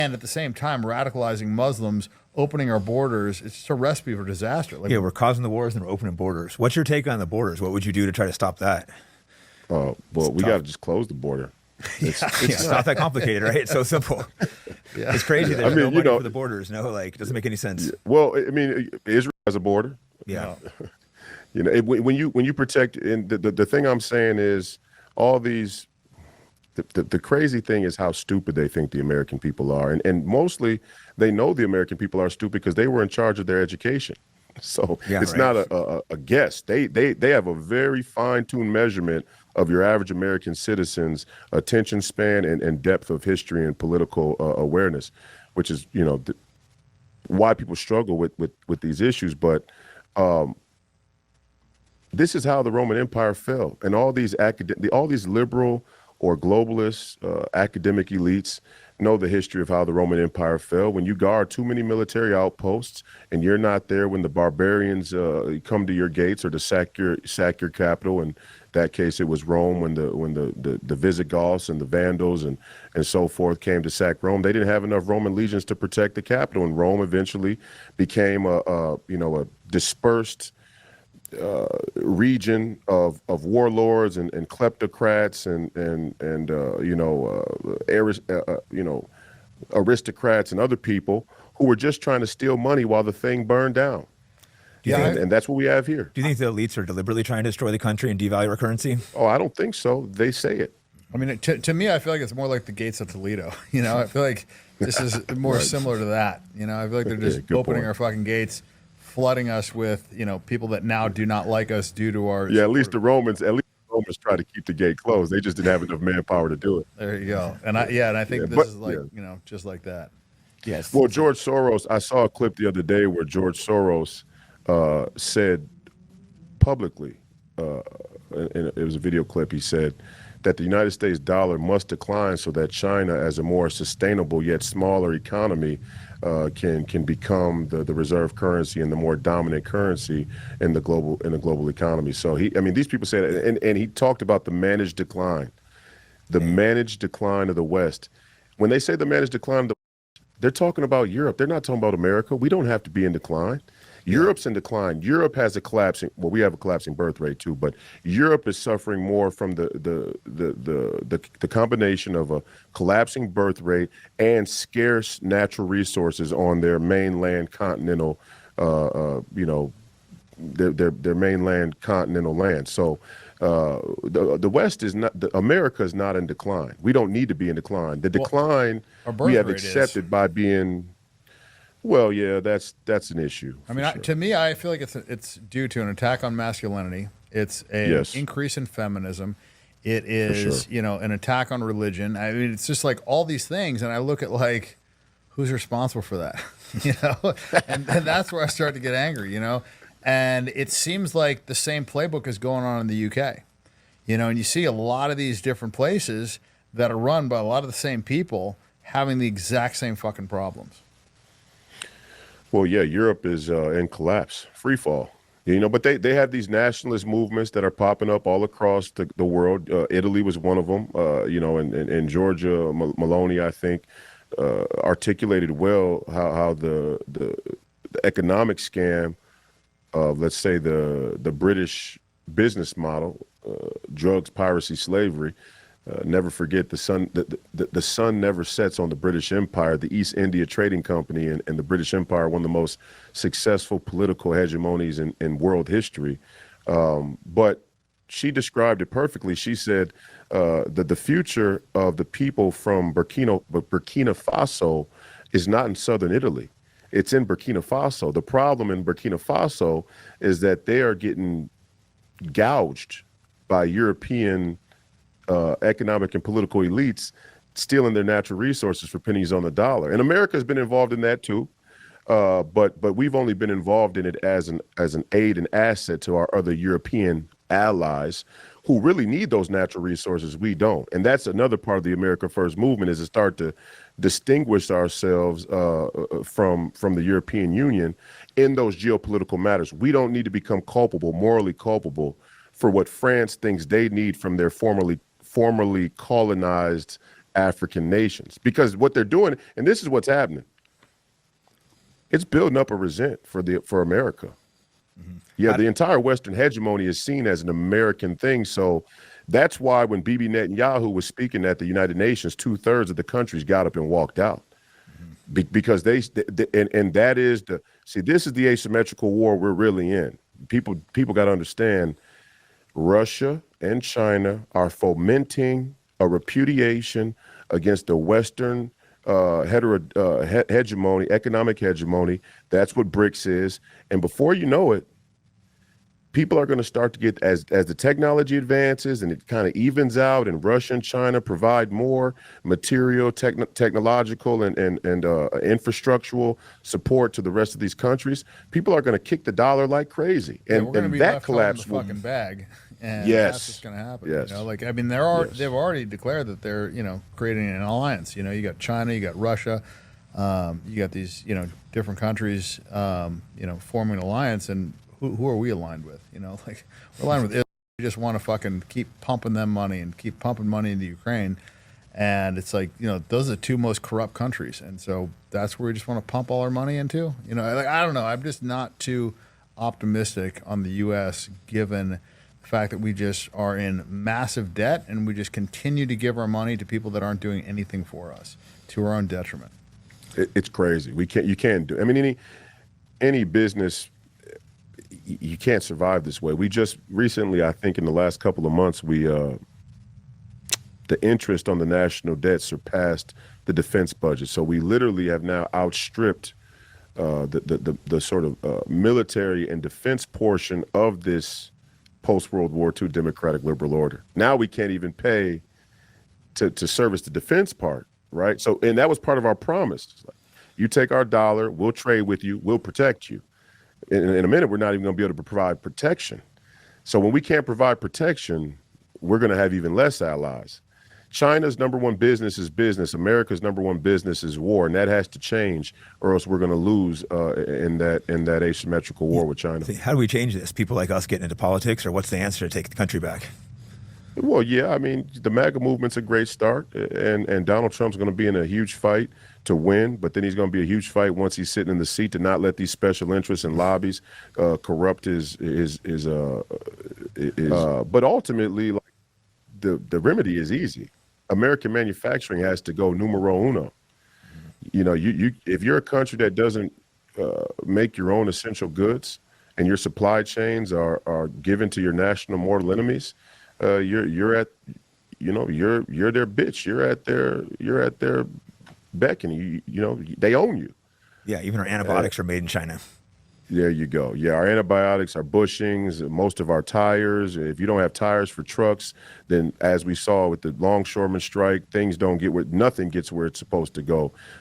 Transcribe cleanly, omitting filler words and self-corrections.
and at the same time radicalizing Muslims, opening our borders. It's just a recipe for disaster. Like, Yeah, we're causing the wars and we're opening borders. What's your take on the borders? What would you do to try to stop that? Well, we got to just close the border. It's not that complicated, right? It's so simple. yeah. It's crazy. There's I mean, no you money know, for the borders. No, like, it doesn't make any sense. Well, I mean, Israel has a border. Yeah. You know, when you protect, and the thing I'm saying is all these. The crazy thing is how stupid they think the American people are, and mostly they know the American people are stupid because they were in charge of their education. So it's not a guess. They have a very fine-tuned measurement of your average American citizen's attention span and depth of history and political awareness, which is, you know, why people struggle with these issues. But this is how the Roman Empire fell, and all these liberal or globalist academic elites know the history of how the Roman Empire fell. When you guard too many military outposts and you're not there when the barbarians come to your gates or to sack your capital, in that case it was Rome, when the Visigoths and the Vandals and so forth came to sack Rome, they didn't have enough Roman legions to protect the capital, and Rome eventually became a dispersed region of warlords and kleptocrats and aristocrats and other people who were just trying to steal money while the thing burned down. And that's what we have here. Do you think the elites are deliberately trying to destroy the country and devalue our currency? Oh, I don't think so. They say it. I mean, to me, I feel like it's more like the gates of Toledo. You know, I feel like this is more similar to that. You know, I feel like they're just opening our fucking gates, flooding us with, you know, people that now do not like us due to our. Yeah, at least the Romans tried to keep the gate closed. They just didn't have enough manpower to do it. There you go. And I think this is like, you know, just like that. Yes. Well, George Soros, I saw a clip the other day where George Soros said publicly, and it was a video clip, he said that the United States dollar must decline so that China, as a more sustainable yet smaller economy, can become the reserve currency and the more dominant currency in the global economy. So these people say that, and he talked about the managed decline, managed decline of the West. When they say the managed decline of the West, they're talking about Europe. They're not talking about America. We don't have to be in decline. Europe's in decline. Europe has a collapsing. Well, we have a collapsing birth rate too, but Europe is suffering more from the combination of a collapsing birth rate and scarce natural resources on their mainland continental, their mainland continental land. So the West is not. America is not in decline. We don't need to be in decline. The decline we have accepted by being. Well, yeah, that's an issue. I mean, to me, I feel like it's due to an attack on masculinity. It's an increase in feminism. It is, an attack on religion. I mean, it's just like all these things. And I look at like, who's responsible for that? And that's where I start to get angry, And it seems like the same playbook is going on in the UK, and you see a lot of these different places that are run by a lot of the same people having the exact same fucking problems. Well, yeah, Europe is in collapse, free fall, but they have these nationalist movements that are popping up all across the world. Italy was one of them, and Georgia Maloney, I think, articulated well how the economic scam of, let's say, the British business model, drugs, piracy, slavery. Never forget the sun never sets on the British Empire. The East India Trading Company and the British Empire, one of the most successful political hegemonies in world history. But she described it perfectly. She said that the future of the people from Burkina Faso is not in southern Italy. It's in Burkina Faso. The problem in Burkina Faso is that they are getting gouged by European economic and political elites stealing their natural resources for pennies on the dollar. And America has been involved in that too, but we've only been involved in it as an aid and asset to our other European allies who really need those natural resources. We don't. And that's another part of the America First movement, is to start to distinguish ourselves from the European Union in those geopolitical matters. We don't need to become morally culpable for what France thinks they need from their formerly colonized African nations, because what they're doing, and this is what's happening, it's building up a resent for America. Mm-hmm. Yeah, the entire Western hegemony is seen as an American thing. So that's why when Bibi Netanyahu was speaking at the United Nations, 2/3 of the countries got up and walked out. Because and that is this is the asymmetrical war we're really in. People got to understand, Russia and China are fomenting a repudiation against the Western hegemony, economic hegemony. That's what BRICS is. And before you know it, people are going to start to get, as the technology advances and it kind of evens out, and Russia and China provide more material, technological, and infrastructural support to the rest of these countries. People are going to kick the dollar like crazy, and that collapse will fucking bag. And yes, that's what's going to happen. Yes. You know, like, I mean, they've already declared that they're, you know, creating an alliance. You know, you got China, you got Russia, you got these, you know, different countries, you know, forming an alliance. And who are we aligned with? You know, like, we're aligned with Israel. We just want to fucking keep pumping them money and keep pumping money into Ukraine. And it's like, you know, those are the two most corrupt countries. And so that's where we just want to pump all our money into. You know, like, I don't know. I'm just not too optimistic on the U.S. given the fact that we just are in massive debt and we just continue to give our money to people that aren't doing anything for us, to our own detriment. It's crazy. You can't do. I mean, any business, you can't survive this way. We just recently, I think in the last couple of months, the interest on the national debt surpassed the defense budget. So we literally have now outstripped the sort of military and defense portion of this post-World War II democratic liberal order. Now we can't even pay to service the defense part, right? So, and that was part of our promise. You take our dollar, we'll trade with you, we'll protect you. In a minute, we're not even going to be able to provide protection. So when we can't provide protection, we're going to have even less allies. China's number one business is business. America's number one business is war, and that has to change, or else we're going to lose in that asymmetrical war with China. How do we change this? People like us getting into politics, or what's the answer to take the country back? Well, yeah, I mean, the MAGA movement's a great start, and Donald Trump's going to be in a huge fight to win, but then he's going to be a huge fight once he's sitting in the seat to not let these special interests and lobbies corrupt his but ultimately, like, the remedy is easy. American manufacturing has to go numero uno. You know, if you're a country that doesn't make your own essential goods and your supply chains are given to your national mortal enemies, you're at, you know, you're their bitch. You're at their beck, and you know, they own you. Yeah, even our antibiotics are made in China. There you go. Yeah, our antibiotics, our bushings, most of our tires. If you don't have tires for trucks, then as we saw with the longshoreman strike, nothing gets where it's supposed to go.